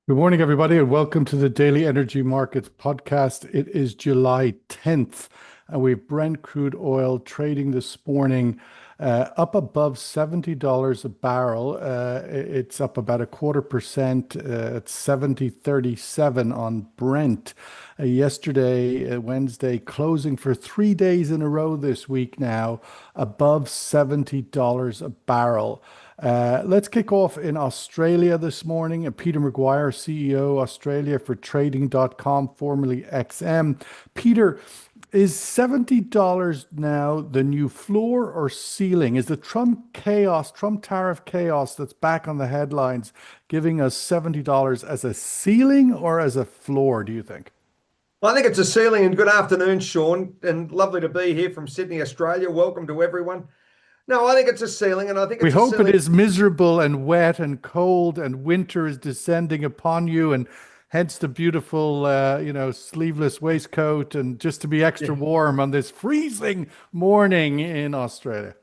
Good morning, everybody, and welcome to the Daily Energy Markets podcast. It is July 10th, and we have Brent crude oil trading this morning up above $70 a barrel. It's up about a quarter percent at 70.37 on Brent. Yesterday, Wednesday, closing for 3 days in a row this week now, above $70 a barrel. Let's kick off in Australia this morning. Peter McGuire, CEO, Australia for Trading.com, formerly XM. Peter, is $70 now the new floor or ceiling? Is the Trump chaos, Trump tariff chaos that's back on the headlines giving us $70 as a ceiling or as a floor, do you think? Well, I think it's a ceiling, and good afternoon, Sean, and lovely to be here from Sydney, Australia. Welcome to everyone. No, I think it's a ceiling, and I think We it's a hope it ceiling. is miserable and wet and cold and winter is descending upon you and hence the beautiful, sleeveless waistcoat and just to be extra Yeah. warm on this freezing morning in Australia.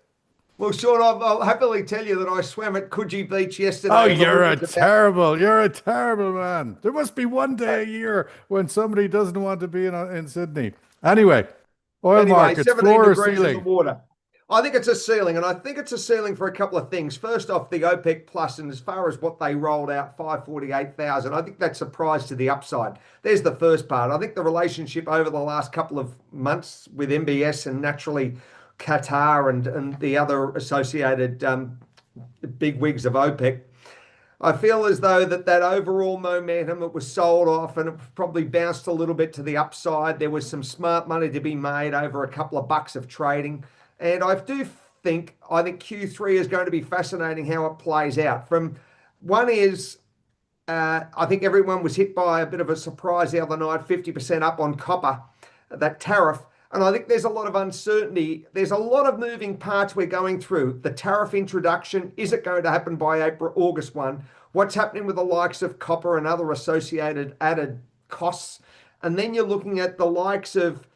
Well, Sean, I'll happily tell you that I swam at Coogee Beach Oh, yesterday, and the water's about. you're a terrible man. There must be one day a year when somebody doesn't want to be in Sydney. Anyway, oil Anyway, markets, 17 floor or degrees in the ceiling? water. I think it's a ceiling, and I think it's a ceiling for a couple of things. First off, the OPEC Plus, and as far as what they rolled out, 548,000, I think that's surprised to the upside. There's the first part. I think the relationship over the last couple of months with MBS and naturally Qatar and the other associated big wigs of OPEC. I feel as though that overall momentum, it was sold off and it probably bounced a little bit to the upside. There was some smart money to be made over a couple of bucks of trading. And I think Q3 is going to be fascinating how it plays out. From one is I think everyone was hit by a bit of a surprise the other night, 50% up on copper, that tariff. And I think there's a lot of uncertainty. There's a lot of moving parts we're going through. The tariff introduction, is it going to happen by August 1? What's happening with the likes of copper and other associated added costs? And then you're looking at the likes of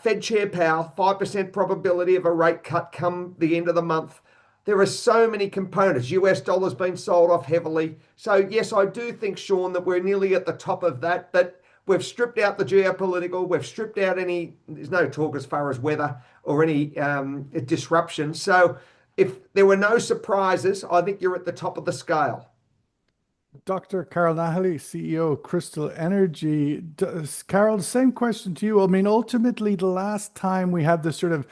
Fed Chair Powell, 5% probability of a rate cut come the end of the month. There are so many components. US dollar's been sold off heavily. So, yes, I do think, Sean, that we're nearly at the top of that. But we've stripped out the geopolitical, we've stripped out there's no talk as far as weather or any disruption. So, if there were no surprises, I think you're at the top of the scale. Dr. Carol Nahally, CEO of Crystal Energy. Carol, the same question to you. I mean, ultimately, the last time we had this sort of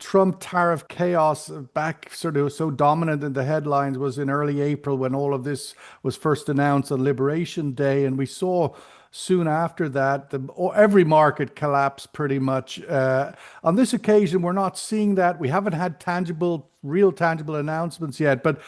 Trump tariff chaos back sort of so dominant in the headlines was in early April when all of this was first announced on Liberation Day. And we saw soon after that every market collapsed pretty much. On this occasion, we're not seeing that. We haven't had real tangible announcements yet. But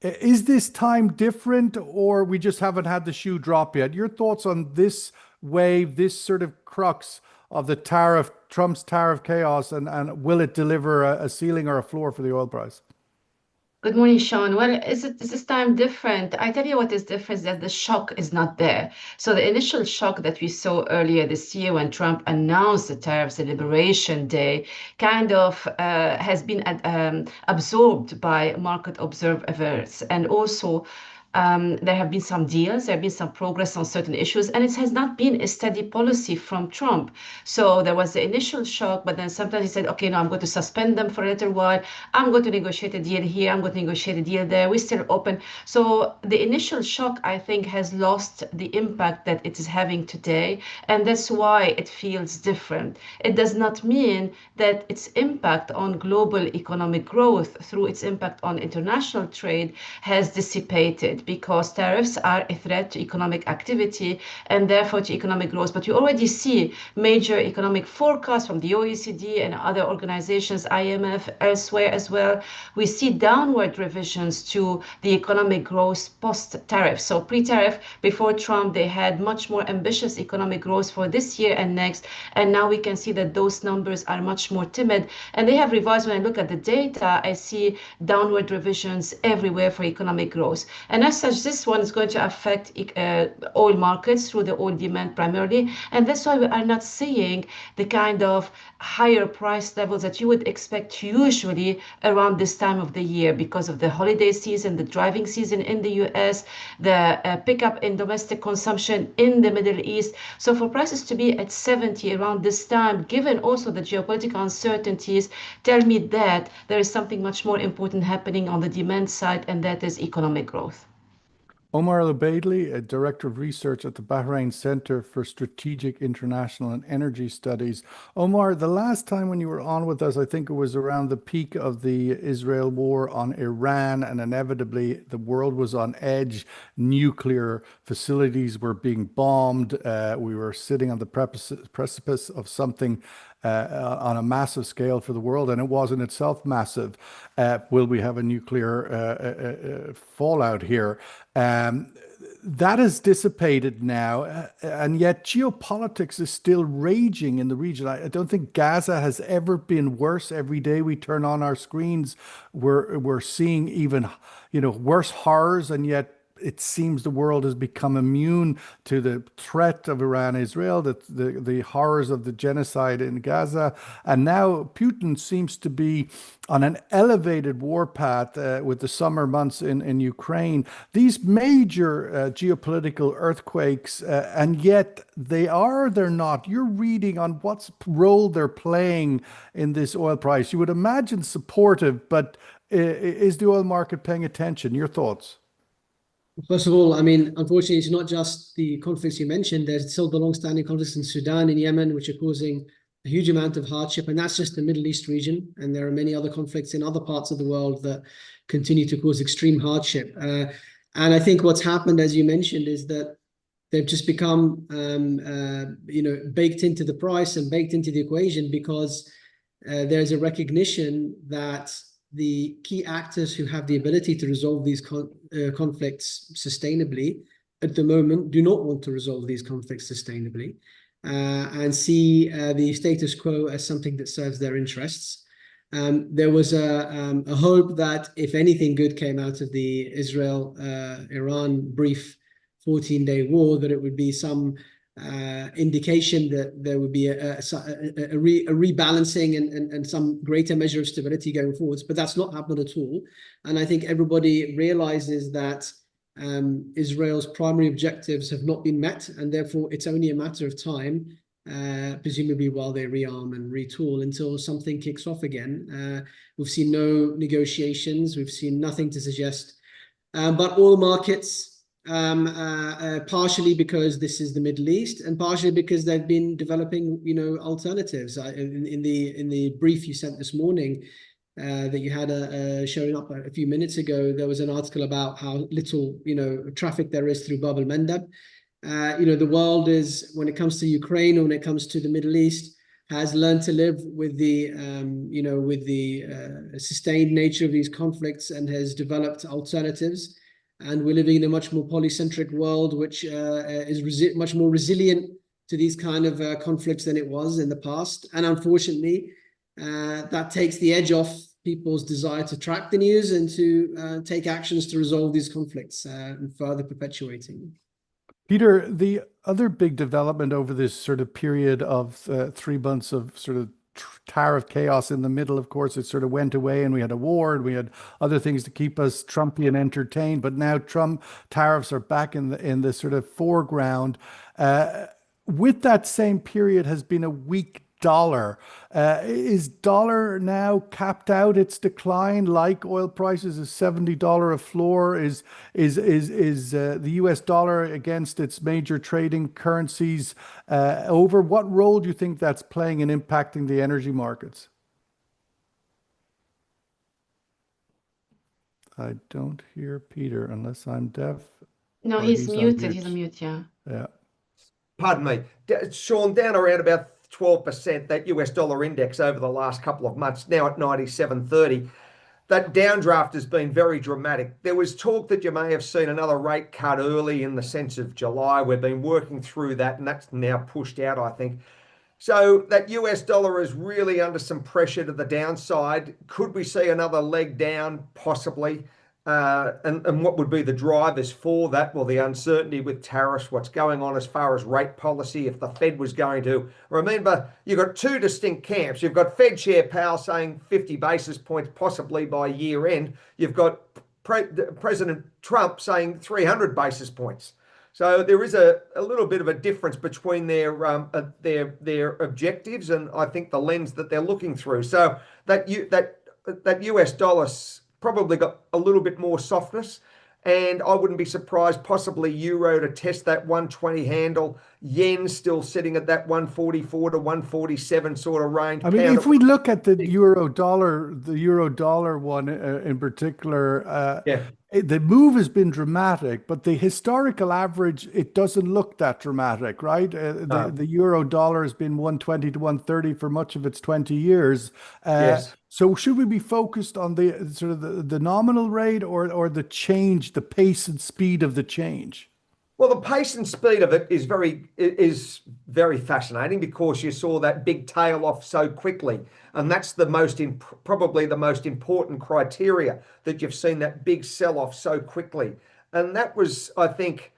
is this time different, or we just haven't had the shoe drop yet? Your thoughts on this wave, this sort of crux of the tariff, Trump's tariff chaos, and will it deliver a ceiling or a floor for the oil price? Good morning, Sean. Well, is this time different? I tell you what is different is that the shock is not there. So the initial shock that we saw earlier this year when Trump announced the tariffs, the Liberation Day, kind of has been absorbed by market observers. And also, there have been some deals, there have been some progress on certain issues, and it has not been a steady policy from Trump. So there was the initial shock, but then sometimes he said, okay, no, I'm going to suspend them for a little while. I'm going to negotiate a deal here. I'm going to negotiate a deal there. We're still open. So the initial shock, I think, has lost the impact that it is having today. And that's why it feels different. It does not mean that its impact on global economic growth through its impact on international trade has dissipated, because tariffs are a threat to economic activity and therefore to economic growth. But you already see major economic forecasts from the OECD and other organizations, IMF, elsewhere as well. We see downward revisions to the economic growth post-tariff. So pre-tariff, before Trump, they had much more ambitious economic growth for this year and next. And now we can see that those numbers are much more timid. And they have revised. When I look at the data, I see downward revisions everywhere for economic growth. And as such, this one is going to affect oil markets through the oil demand primarily. And that's why we are not seeing the kind of higher price levels that you would expect usually around this time of the year because of the holiday season, the driving season in the US, the pickup in domestic consumption in the Middle East. So for prices to be at 70 around this time, given also the geopolitical uncertainties, tell me that there is something much more important happening on the demand side, and that is economic growth. Omar Al Ubaidly, a director of research at the Bahrain Center for Strategic International and Energy Studies. Omar, the last time when you were on with us, I think it was around the peak of the Israel war on Iran, and inevitably the world was on edge. Nuclear facilities were being bombed. We were sitting on the precipice of something on a massive scale for the world, and it was in itself massive. Will we have a nuclear fallout here? That has dissipated now, and yet geopolitics is still raging in the region. I don't think Gaza has ever been worse. Every day we turn on our screens, we're seeing even, worse horrors, and yet it seems the world has become immune to the threat of Iran, Israel, the horrors of the genocide in Gaza. And now Putin seems to be on an elevated war path with the summer months in Ukraine. These major geopolitical earthquakes, and yet they're not. You're reading on what role they're playing in this oil price. You would imagine supportive, but is the oil market paying attention? Your thoughts? First of all, I mean, unfortunately, it's not just the conflicts you mentioned. There's still the long-standing conflicts in Sudan and Yemen, which are causing a huge amount of hardship, and that's just the Middle East region. And there are many other conflicts in other parts of the world that continue to cause extreme hardship. And I think what's happened, as you mentioned, is that they've just become, baked into the price and baked into the equation because there's a recognition that the key actors who have the ability to resolve these conflicts sustainably at the moment do not want to resolve these conflicts sustainably and see the status quo as something that serves their interests. There was a hope that if anything good came out of the Israel-Iran brief 14-day war, that it would be some indication that there would be a rebalancing and some greater measure of stability going forwards, but that's not happened at all. And I think everybody realizes that Israel's primary objectives have not been met, and therefore it's only a matter of time, presumably while they rearm and retool, until something kicks off again. We've seen no negotiations, we've seen nothing to suggest, but oil markets, partially because this is the Middle East, and partially because they've been developing, alternatives. In the brief you sent this morning, that you had showing up a few minutes ago, there was an article about how little, traffic there is through Bab el-Mandab. The world is, when it comes to Ukraine or when it comes to the Middle East, has learned to live with the, sustained nature of these conflicts and has developed alternatives. And we're living in a much more polycentric world, which is much more resilient to these kind of conflicts than it was in the past. And unfortunately, that takes the edge off people's desire to track the news and to take actions to resolve these conflicts and further perpetuating. Peter, the other big development over this sort of period of 3 months of sort of tariff chaos in the middle, of course, it sort of went away and we had a war and we had other things to keep us Trumpian entertained. But now Trump tariffs are back in the sort of foreground. With that same period has been a weak dollar. Is dollar now capped out its decline like oil prices? Is $70 a floor? Is the US dollar against its major trading currencies over? What role do you think that's playing in impacting the energy markets? I don't hear Peter unless I'm deaf. No, he's muted. He's on mute, yeah. Yeah. Pardon me. Sean, down around about 12%, that US dollar index over the last couple of months, now at 97.30. That downdraft has been very dramatic. There was talk that you may have seen another rate cut early in the sense of July. We've been working through that, and that's now pushed out, I think. So that US dollar is really under some pressure to the downside. Could we see another leg down? Possibly. And what would be the drivers for that? Well, the uncertainty with tariffs, what's going on as far as rate policy, if the Fed was going to. Remember, you've got two distinct camps. You've got Fed Chair Powell saying 50 basis points possibly by year end. You've got President Trump saying 300 basis points. So there is a little bit of a difference between their objectives and I think the lens that they're looking through. So that US dollar probably got a little bit more softness, and I wouldn't be surprised possibly euro to test that 120 handle. Yen still sitting at that 144 to 147 sort of range. I mean, if we look at the euro dollar one in particular, the move has been dramatic, but the historical average, it doesn't look that dramatic, right? The euro dollar has been 120 to 130 for much of its 20 years. Yes. So should we be focused on the sort of the nominal rate or the change, the pace and speed of the change? Well, the pace and speed of it is very fascinating because you saw that big tail off so quickly, and that's probably the most important criteria, that you've seen that big sell off so quickly, and that was, I think,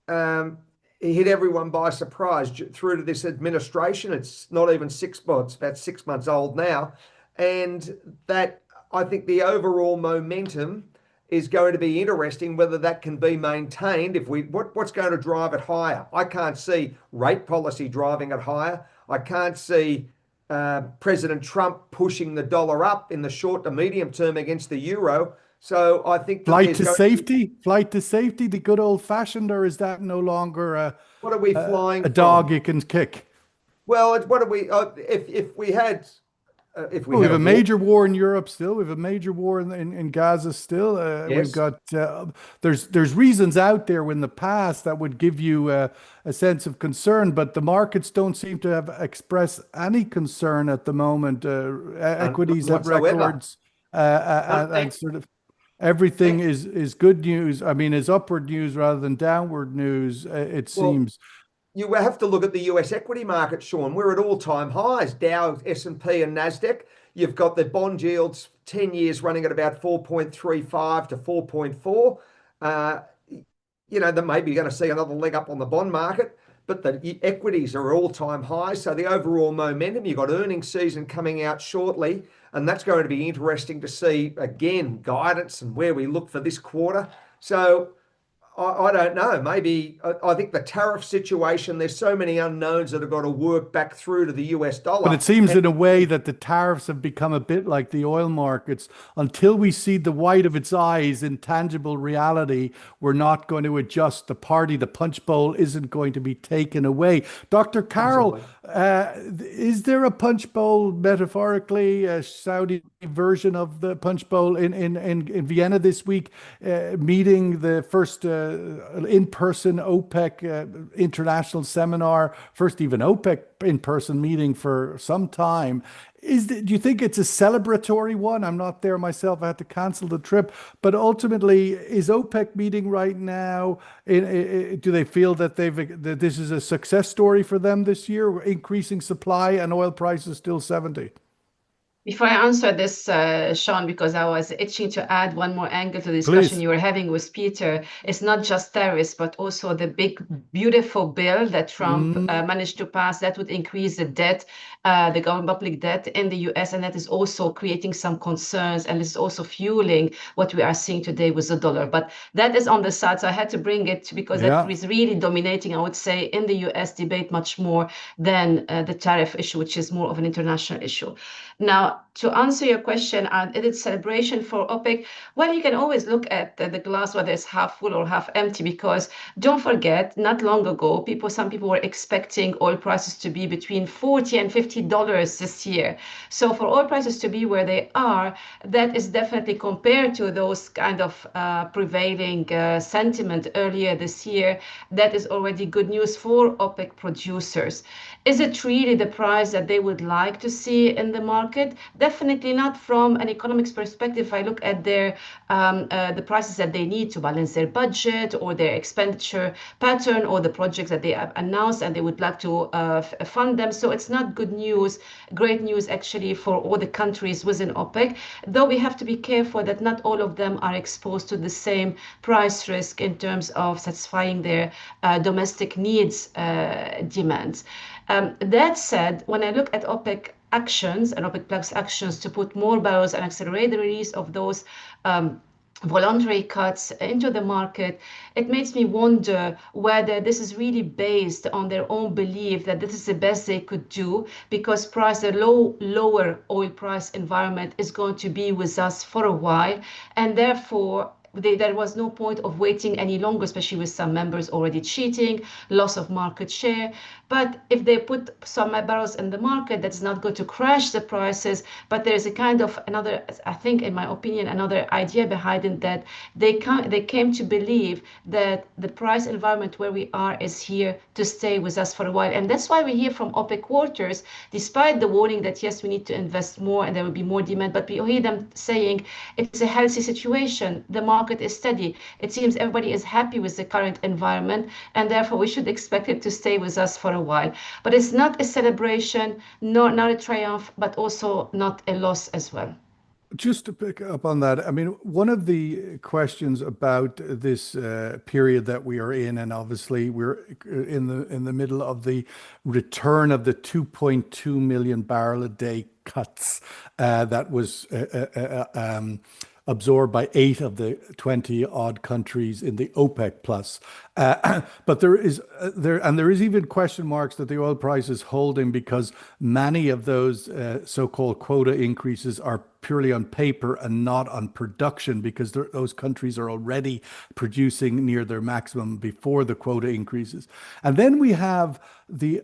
it hit everyone by surprise through to this administration. It's not even 6 months; about 6 months old now, and that I think the overall momentum is going to be interesting whether that can be maintained. What's going to drive it higher? I can't see rate policy driving it higher. I can't see President Trump pushing the dollar up in the short to medium term against the euro. So I think flight to safety, the good old fashioned, or is that no longer what are we flying a dog you can kick? Well, what are we? If we had. We have a major war in Europe still. We have a major war in Gaza still. We've got there's reasons out there in the past that would give you a sense of concern, but the markets don't seem to have expressed any concern at the moment. Equities have records, and sort of everything is good news. I mean, is upward news rather than downward news. It seems. You have to look at the US equity market, Sean. We're at all-time highs, Dow, S&P and NASDAQ. You've got the bond yields 10 years running at about 4.35 to 4.4. They may be going to see another leg up on the bond market, but the equities are all-time highs. So the overall momentum, you've got earnings season coming out shortly, and that's going to be interesting to see, again, guidance and where we look for this quarter. So I don't know. Maybe I think the tariff situation, there's so many unknowns that have got to work back through to the US dollar. But it seems in a way that the tariffs have become a bit like the oil markets. Until we see the white of its eyes in tangible reality, we're not going to adjust. The punch bowl isn't going to be taken away. Dr. Carroll, is there a punch bowl, metaphorically, a Saudi version of the punch bowl in Vienna this week, meeting the first in-person OPEC international seminar, first even OPEC in-person meeting for some time. Do you think it's a celebratory one? I'm not there myself. I had to cancel the trip. But ultimately, is OPEC meeting right now? Do they feel that that this is a success story for them this year, increasing supply and oil prices still 70? Before I answer this, Sean, because I was itching to add one more angle to the discussion you were having with Peter, it's not just tariffs, but also the big, beautiful bill that Trump managed to pass that would increase the debt, the government public debt in the US, and that is also creating some concerns, and it's also fueling what we are seeing today with the dollar. But that is on the side, so I had to bring it because that is really dominating, I would say, in the US debate much more than the tariff issue, which is more of an international issue. Now, to answer your question, is it celebration for OPEC? Well, you can always look at the glass, whether it's half full or half empty, because don't forget, not long ago, some people were expecting oil prices to be between $40 and $50 this year. So for oil prices to be where they are, that is definitely, compared to those kind of prevailing sentiment earlier this year, that is already good news for OPEC producers. Is it really the price that they would like to see in the market? definitely not from an economics perspective. If I look at their the prices that they need to balance their budget or their expenditure pattern or the projects that they have announced and they would like to fund them. So it's not good news, great news actually for all the countries within OPEC, though we have to be careful that not all of them are exposed to the same price risk in terms of satisfying their domestic needs demands. That said, when I look at OPEC actions and OPEC Plus actions to put more barrels and accelerate the release of those voluntary cuts into the market, it makes me wonder whether this is really based on their own belief that this is the best they could do, because the lower oil price environment is going to be with us for a while, and therefore there was no point of waiting any longer, especially with some members already cheating, loss of market share. But if they put some barrels in the market, that's not going to crash the prices. But there's a kind of another, I think, in my opinion, another idea behind it, that they came to believe that the price environment where we are is here to stay with us for a while. And that's why we hear from OPEC quarters, despite the warning that, yes, we need to invest more and there will be more demand, but we hear them saying it's a healthy situation. The market is steady. It seems everybody is happy with the current environment, and therefore we should expect it to stay with us for a while. But it's not a celebration, not a triumph, but also not a loss as well. Just to pick up on that, I mean, one of the questions about this period that we are in, and obviously we're in the middle of the return of the 2.2 million barrel a day cuts that was absorbed by 8 of the 20 odd countries in the OPEC plus. But there is even question marks that the oil price is holding, because many of those so-called quota increases are purely on paper and not on production, because those countries are already producing near their maximum before the quota increases. And then we have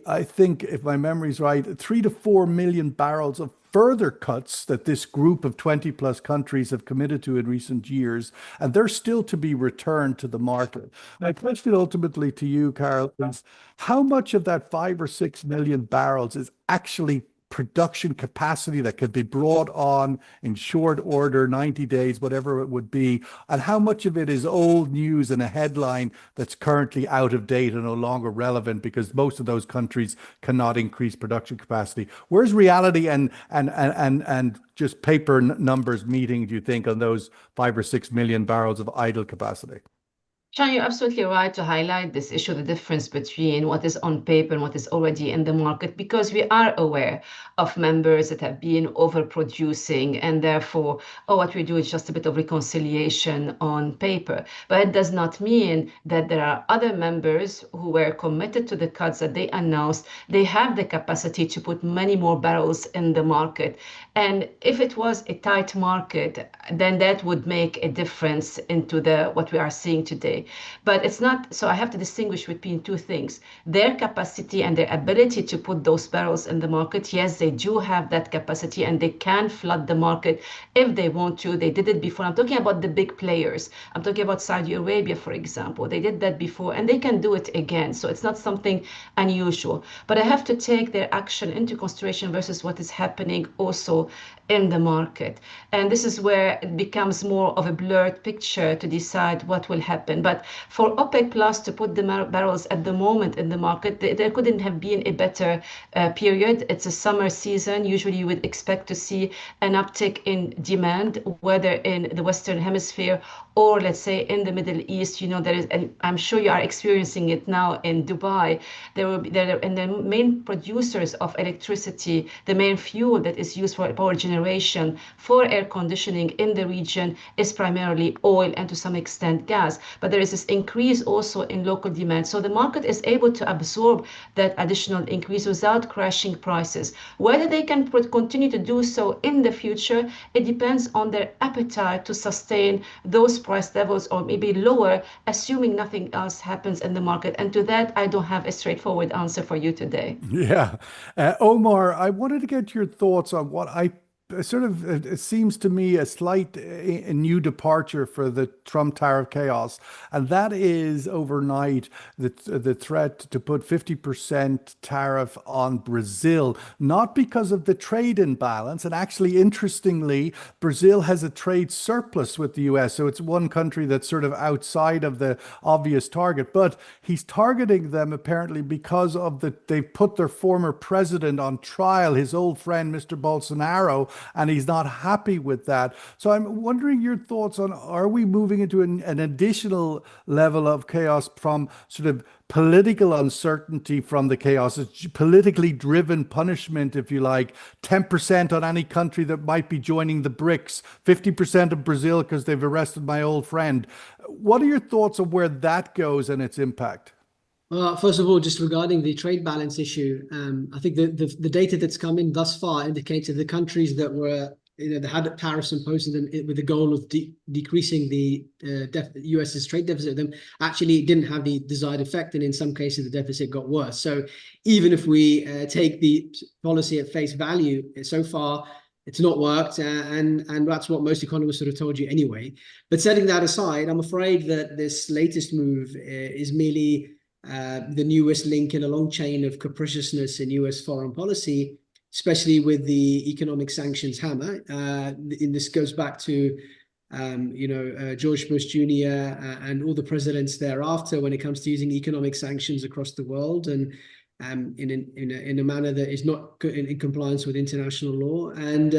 I think, if my memory's right, 3 to 4 million barrels of further cuts that this group of 20 plus countries have committed to in recent years, and they're still to be returned to the market. My question ultimately to you, Carol, is how much of that 5 or 6 million barrels is actually production capacity that could be brought on in short order, 90 days, whatever it would be, and how much of it is old news and a headline that's currently out of date and no longer relevant because most of those countries cannot increase production capacity? Where's reality and just paper numbers meeting, do you think, on those 5 or 6 million barrels of idle capacity? Sean, you're absolutely right to highlight this issue, the difference between what is on paper and what is already in the market, because we are aware of members that have been overproducing, and therefore, what we do is just a bit of reconciliation on paper. But it does not mean that there are other members who were committed to the cuts that they announced. They have the capacity to put many more barrels in the market. And if it was a tight market, then that would make a difference into what we are seeing today. But it's not, so I have to distinguish between two things. Their capacity and their ability to put those barrels in the market, yes, they do have that capacity and they can flood the market if they want to. They did it before. I'm talking about the big players. I'm talking about Saudi Arabia, for example. They did that before and they can do it again. So it's not something unusual. But I have to take their action into consideration versus what is happening also in the market. And this is where it becomes more of a blurred picture to decide what will happen. But for OPEC Plus to put the barrels at the moment in the market, there couldn't have been a better period. It's a summer season. Usually you would expect to see an uptick in demand, whether in the Western Hemisphere or let's say in the Middle East. You know, there is, and I'm sure you are experiencing it now in Dubai. And the main producers of electricity, the main fuel that is used for power generation, for air conditioning in the region is primarily oil and to some extent gas. But there is this increase also in local demand. So the market is able to absorb that additional increase without crashing prices. Whether they can continue to do so in the future, it depends on their appetite to sustain those price levels or maybe lower, assuming nothing else happens in the market. And to that, I don't have a straightforward answer for you today. Yeah. Omar, I wanted to get your thoughts on what I it seems to me a slight a new departure for the Trump tariff chaos, and that is overnight the threat to put 50% tariff on Brazil, not because of the trade imbalance. And actually, interestingly, Brazil has a trade surplus with the US, so it's one country that's sort of outside of the obvious target. But he's targeting them apparently because of they've put their former president on trial, his old friend Mr. Bolsonaro, and he's not happy with that. So I'm wondering your thoughts on, are we moving into an additional level of chaos from sort of political uncertainty from the chaos? It's politically driven punishment, if you like, 10% on any country that might be joining the BRICS, 50% of Brazil because they've arrested my old friend. What are your thoughts on where that goes and its impact? First of all, just regarding the trade balance issue, I think the data that's come in thus far indicates that the countries that were, that had tariffs imposed with the goal of decreasing the US's trade deficit, them actually didn't have the desired effect, and in some cases the deficit got worse. So even if we take the policy at face value, so far it's not worked, and that's what most economists sort of told you anyway. But setting that aside, I'm afraid that this latest move is merely the newest link in a long chain of capriciousness in US foreign policy, especially with the economic sanctions hammer. And this goes back to George Bush Jr. And all the presidents thereafter when it comes to using economic sanctions across the world, and in a manner that is not in compliance with international law. And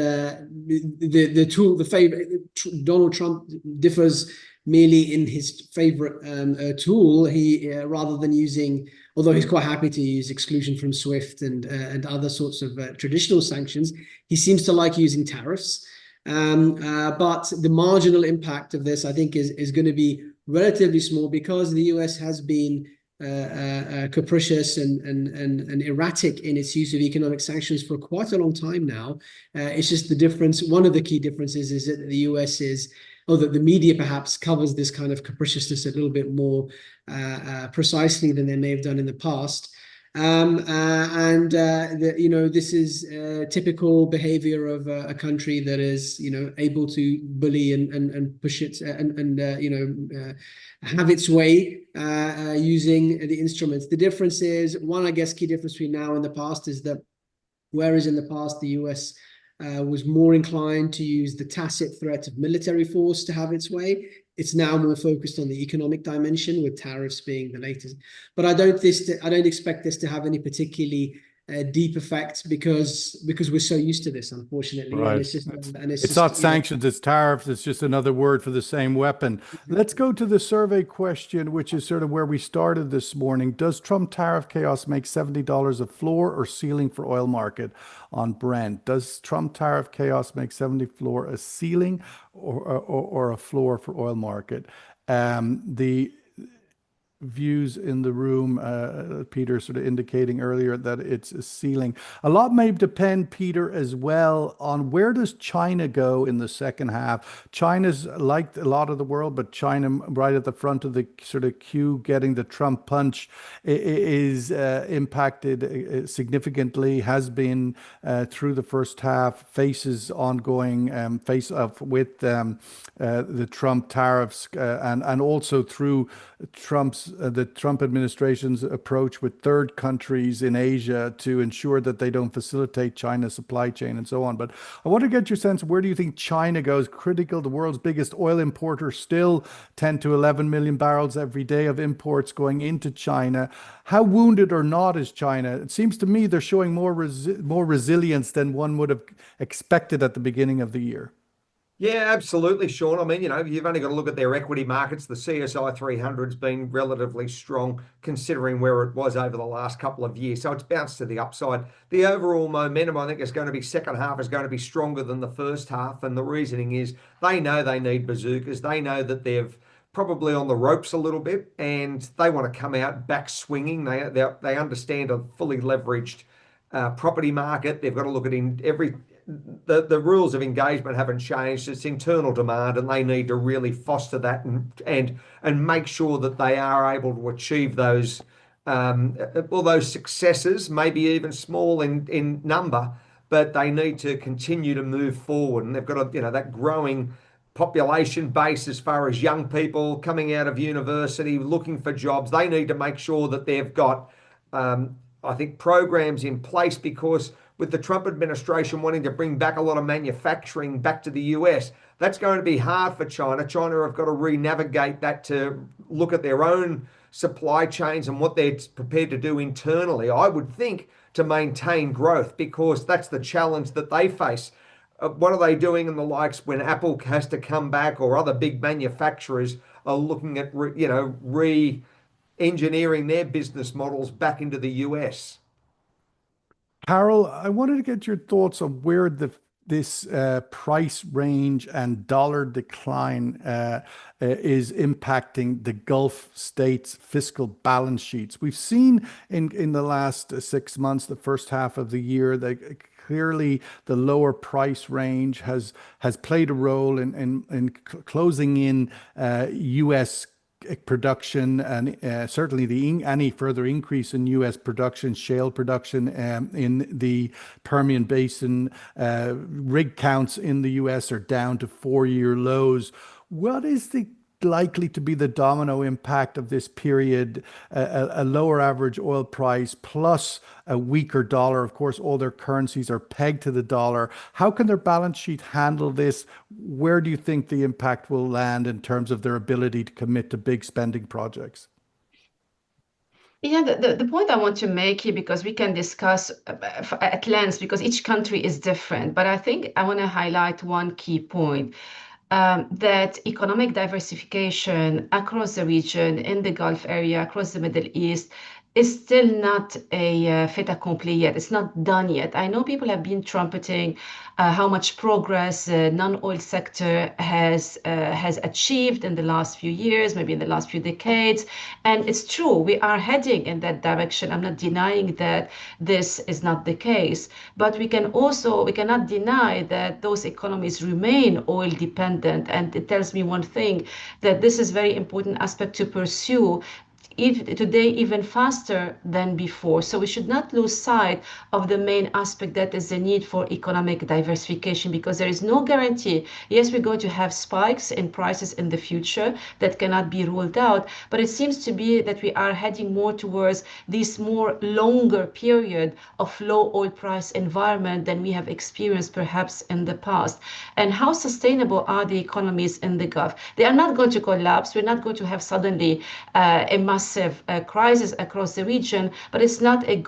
Donald Trump differs merely in his favorite tool. He rather than using, although he's quite happy to use exclusion from SWIFT and other sorts of traditional sanctions, he seems to like using tariffs. But the marginal impact of this, I think, is going to be relatively small because the US has been capricious and erratic in its use of economic sanctions for quite a long time now. It's just the difference. One of the key differences is that the US is, or that the media perhaps covers this kind of capriciousness a little bit more precisely than they may have done in the past. This is typical behavior of a country that is, able to bully and push it and have its way using the instruments. The difference is, one, I guess, key difference between now and the past is that whereas in the past the US was more inclined to use the tacit threat of military force to have its way, it's now more focused on the economic dimension, with tariffs being the latest. But I don't expect this to have any particularly deep effects because we're so used to this, unfortunately. Right. And it's not sanctions, it's tariffs. It's just another word for the same weapon. Let's go to the survey question, which is sort of where we started this morning. Does Trump tariff chaos make $70 a floor or ceiling for oil market on Brent? Does Trump tariff chaos make 70 floor a ceiling or a floor for oil market? The views in the room, Peter sort of indicating earlier that it's a ceiling. A lot may depend, Peter, as well on where does China go in the second half. China's like a lot of the world, but China right at the front of the sort of queue, getting the Trump punch, is impacted significantly, has been through the first half, faces ongoing face-off with the Trump tariffs, and also through the Trump administration's approach with third countries in Asia to ensure that they don't facilitate China's supply chain and so on. But I want to get your sense, where do you think China goes? Critical, the world's biggest oil importer, still 10 to 11 million barrels every day of imports going into China. How wounded or not is China? It seems to me they're showing more resilience than one would have expected at the beginning of the year. Yeah, absolutely, Sean. I mean, you've only got to look at their equity markets. The CSI 300's been relatively strong considering where it was over the last couple of years. So it's bounced to the upside. The overall momentum, I think, is going to be second half is going to be stronger than the first half. And the reasoning is they know they need bazookas. They know that they've probably on the ropes a little bit and they want to come out back swinging. They understand a fully leveraged property market. They've got to look at the rules of engagement haven't changed. It's internal demand, and they need to really foster that and make sure that they are able to achieve those all those successes, maybe even small in number, but they need to continue to move forward. And they've got that growing population base as far as young people coming out of university looking for jobs. They need to make sure that they've got, I think, programs in place, because with the Trump administration wanting to bring back a lot of manufacturing back to the US, that's going to be hard for China. China have got to re-navigate that to look at their own supply chains and what they're prepared to do internally, I would think, to maintain growth, because that's the challenge that they face. What are they doing in the likes when Apple has to come back, or other big manufacturers are looking at re-engineering their business models back into the US? Carol, I wanted to get your thoughts on where this price range and dollar decline is impacting the Gulf states' fiscal balance sheets. We've seen in the last 6 months, the first half of the year, that clearly the lower price range has played a role in closing in U.S. production, and certainly any further increase in U.S. production, shale production in the Permian Basin. Rig counts in the U.S. are down to 4-year lows. What is likely to be the domino impact of this period? A lower average oil price plus a weaker dollar. Of course, all their currencies are pegged to the dollar. How can their balance sheet handle this? Where do you think the impact will land in terms of their ability to commit to big spending projects? Yeah, the point I want to make here, because we can discuss at length, because each country is different, but I think I want to highlight one key point. That economic diversification across the region, in the Gulf area, across the Middle East, is still not a fait accompli yet. It's not done yet. I know people have been trumpeting how much progress the non-oil sector has achieved in the last few years, maybe in the last few decades. And it's true, we are heading in that direction. I'm not denying that this is not the case, but we cannot deny that those economies remain oil dependent. And it tells me one thing, that this is very important aspect to pursue today even faster than before. So we should not lose sight of the main aspect, that is the need for economic diversification, because there is no guarantee. Yes, we're going to have spikes in prices in the future that cannot be ruled out, but it seems to be that we are heading more towards this more longer period of low oil price environment than we have experienced perhaps in the past. And how sustainable are the economies in the Gulf? They are not going to collapse. We're not going to have suddenly a massive crisis across the region, but it's not a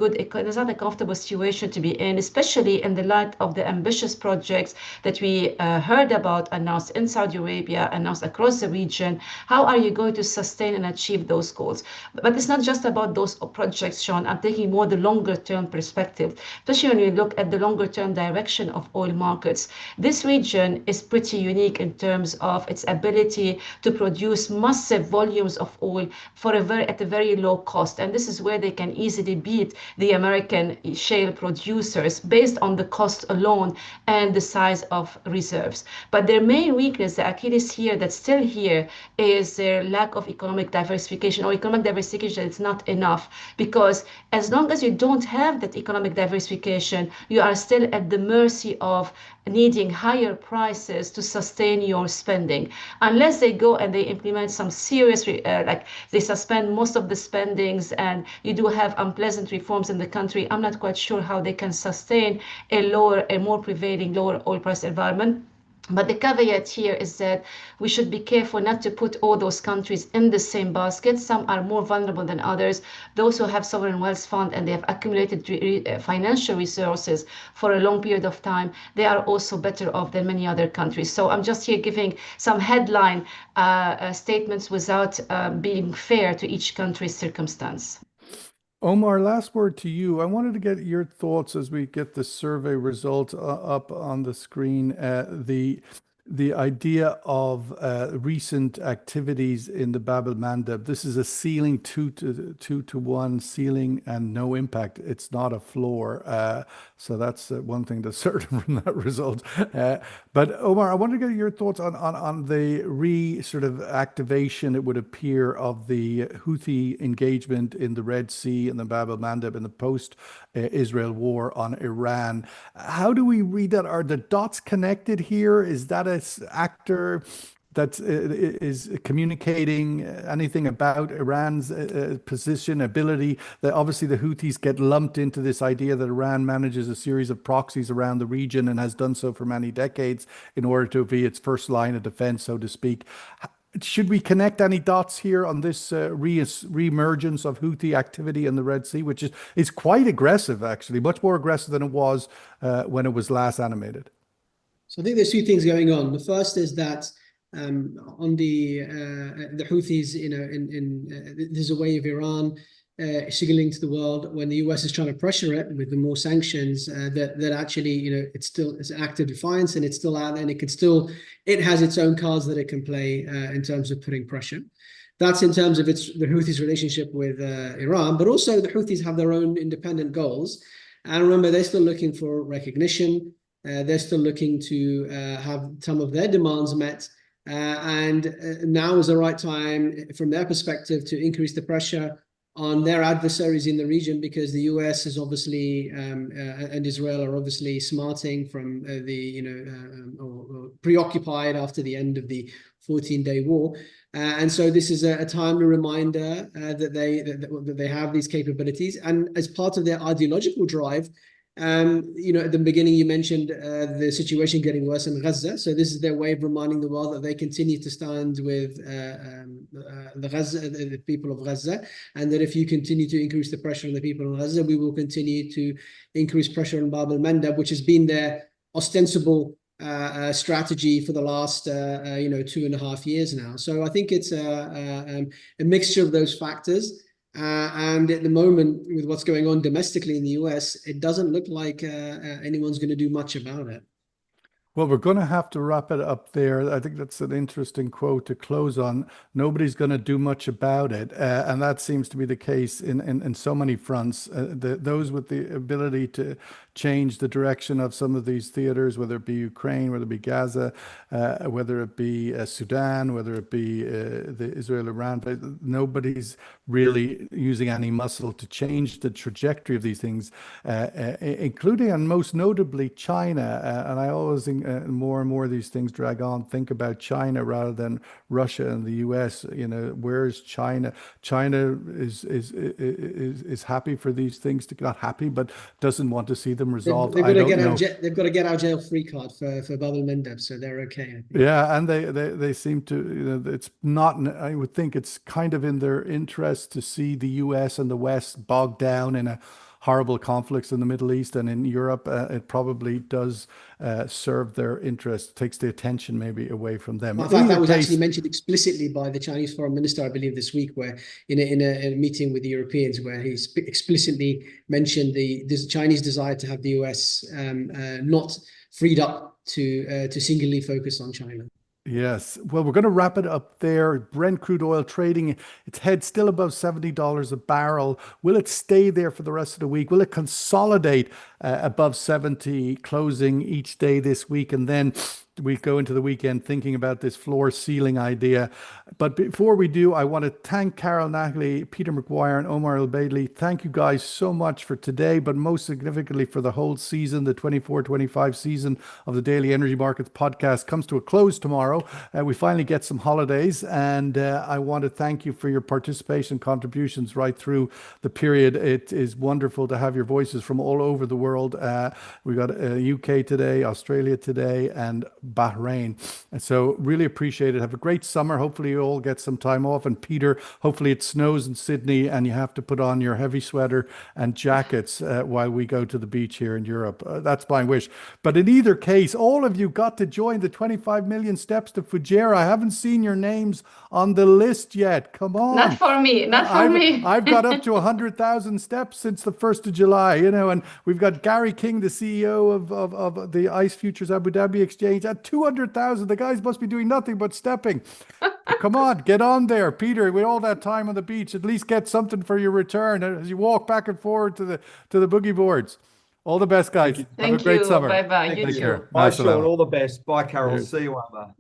comfortable situation to be in, especially in the light of the ambitious projects that we heard about announced in Saudi Arabia, announced across the region. How are you going to sustain and achieve those goals? But it's not just about those projects, Sean. I'm taking more the longer term perspective, especially when you look at the longer term direction of oil markets. This region is pretty unique in terms of its ability to produce massive volumes of oil at a very low cost. And this is where they can easily beat the American shale producers based on the cost alone and the size of reserves. But their main weakness, the Achilles heel that's still here, is their lack of economic diversification, or economic diversification is not enough, because as long as you don't have that economic diversification, you are still at the mercy of needing higher prices to sustain your spending, unless they go and they implement some serious, like they suspend most of the spendings and you do have unpleasant reforms in the country. I'm not quite sure how they can sustain a more prevailing lower oil price environment. But the caveat here is that we should be careful not to put all those countries in the same basket. Some are more vulnerable than others. Those who have sovereign wealth fund and they have accumulated financial resources for a long period of time, they are also better off than many other countries. So I'm just here giving some headline statements without being fair to each country's circumstance. Omar, last word to you. I wanted to get your thoughts as we get the survey results up on the screen. the idea of recent activities in the Bab el Mandeb. This is a ceiling, 2-to-1 ceiling and no impact. It's not a floor. So that's one thing that's certain from that result. But Omar, I want to get your thoughts on the sort of activation, it would appear, of the Houthi engagement in the Red Sea and the Bab el Mandeb in the post-Israel war on Iran. How do we read that? Are the dots connected here? Is that an actor that is communicating anything about Iran's position, ability? That obviously the Houthis get lumped into this idea that Iran manages a series of proxies around the region and has done so for many decades in order to be its first line of defense, so to speak. Should we connect any dots here on this re-emergence of Houthi activity in the Red Sea, which is quite aggressive, actually, much more aggressive than it was when it was last animated? So I think there's two things going on. The first is that on the Houthis, there's a way of Iran signaling to the world when the US is trying to pressure it with the more sanctions that actually it's an act of defiance, and it's still out there, and it has its own cards that it can play in terms of putting pressure. That's in terms of the Houthis' relationship with Iran, but also the Houthis have their own independent goals, and remember, they're still looking for recognition. They're still looking to have some of their demands met. And now is the right time, from their perspective, to increase the pressure on their adversaries in the region, because the US is obviously and Israel are obviously smarting from or preoccupied after the end of the 14-day war. And so this is a timely reminder that they have these capabilities. And as part of their ideological drive, at the beginning, you mentioned the situation getting worse in Gaza. So this is their way of reminding the world that they continue to stand with the people of Gaza, and that if you continue to increase the pressure on the people of Gaza, we will continue to increase pressure on Bab el Mandeb, which has been their ostensible strategy for the last 2.5 years now. So I think it's a mixture of those factors. And at the moment, with what's going on domestically in the US, it doesn't look like anyone's going to do much about it. Well, we're going to have to wrap it up there. I think that's an interesting quote to close on. Nobody's going to do much about it. And that seems to be the case in so many fronts. Those with the ability to change the direction of some of these theaters, whether it be Ukraine, whether it be Gaza, whether it be Sudan, whether it be the Israel-Iran, but nobody's really using any muscle to change the trajectory of these things, including and most notably China. And I always think more and more of these things drag on. Think about China rather than Russia and the US. Where's China? China is happy for these things to not happy, but doesn't want to see them resolved. They've got to get our jail free card for Bab el Mandeb, so they're okay, I think. Yeah, and they seem to. It's not. I would think it's kind of in their interest to see the US and the West bogged down in a horrible conflicts in the Middle East and in Europe. It probably does serve their interest, takes the attention maybe away from them. In fact, that was actually mentioned explicitly by the Chinese foreign minister, I believe, this week, where in a meeting with the Europeans, where he explicitly mentioned this Chinese desire to have the US not freed up to singularly focus on China. Yes. Well, we're going to wrap it up there. Brent crude oil trading, its head still above $70 a barrel. Will it stay there for the rest of the week? Will it consolidate above 70, closing each day this week? And then we go into the weekend thinking about this floor ceiling idea. But before we do, I want to thank Carol Nagli, Peter McGuire, and Omar El-Beidly. Thank you guys so much for today, but most significantly for the whole season. The 24-25 season of the Daily Energy Markets podcast comes to a close tomorrow. We finally get some holidays, and I want to thank you for your participation, contributions right through the period. It is wonderful to have your voices from all over the world. We got UK today, Australia today, and Bahrain. And so really appreciate it. Have a great summer. Hopefully you all get some time off. And Peter, hopefully it snows in Sydney and you have to put on your heavy sweater and jackets while we go to the beach here in Europe. That's my wish. But in either case, all of you got to join the 25 million steps to Fujairah. I haven't seen your names on the list yet. Come on. Not for me. Not for me. I've got up to 100,000 steps since the 1st of July, and we've got Gary King, the CEO of the ICE Futures Abu Dhabi Exchange, at 200,000. The guys must be doing nothing but stepping. Come on, get on there, Peter. With all that time on the beach, at least get something for your return as you walk back and forward to the boogie boards. All the best, guys. Have a Thank great you. summer. Bye bye. You Thank too. care. Bye, Assalamu. Sean. All the best. Bye, Carol. Cheers. See you, Emma.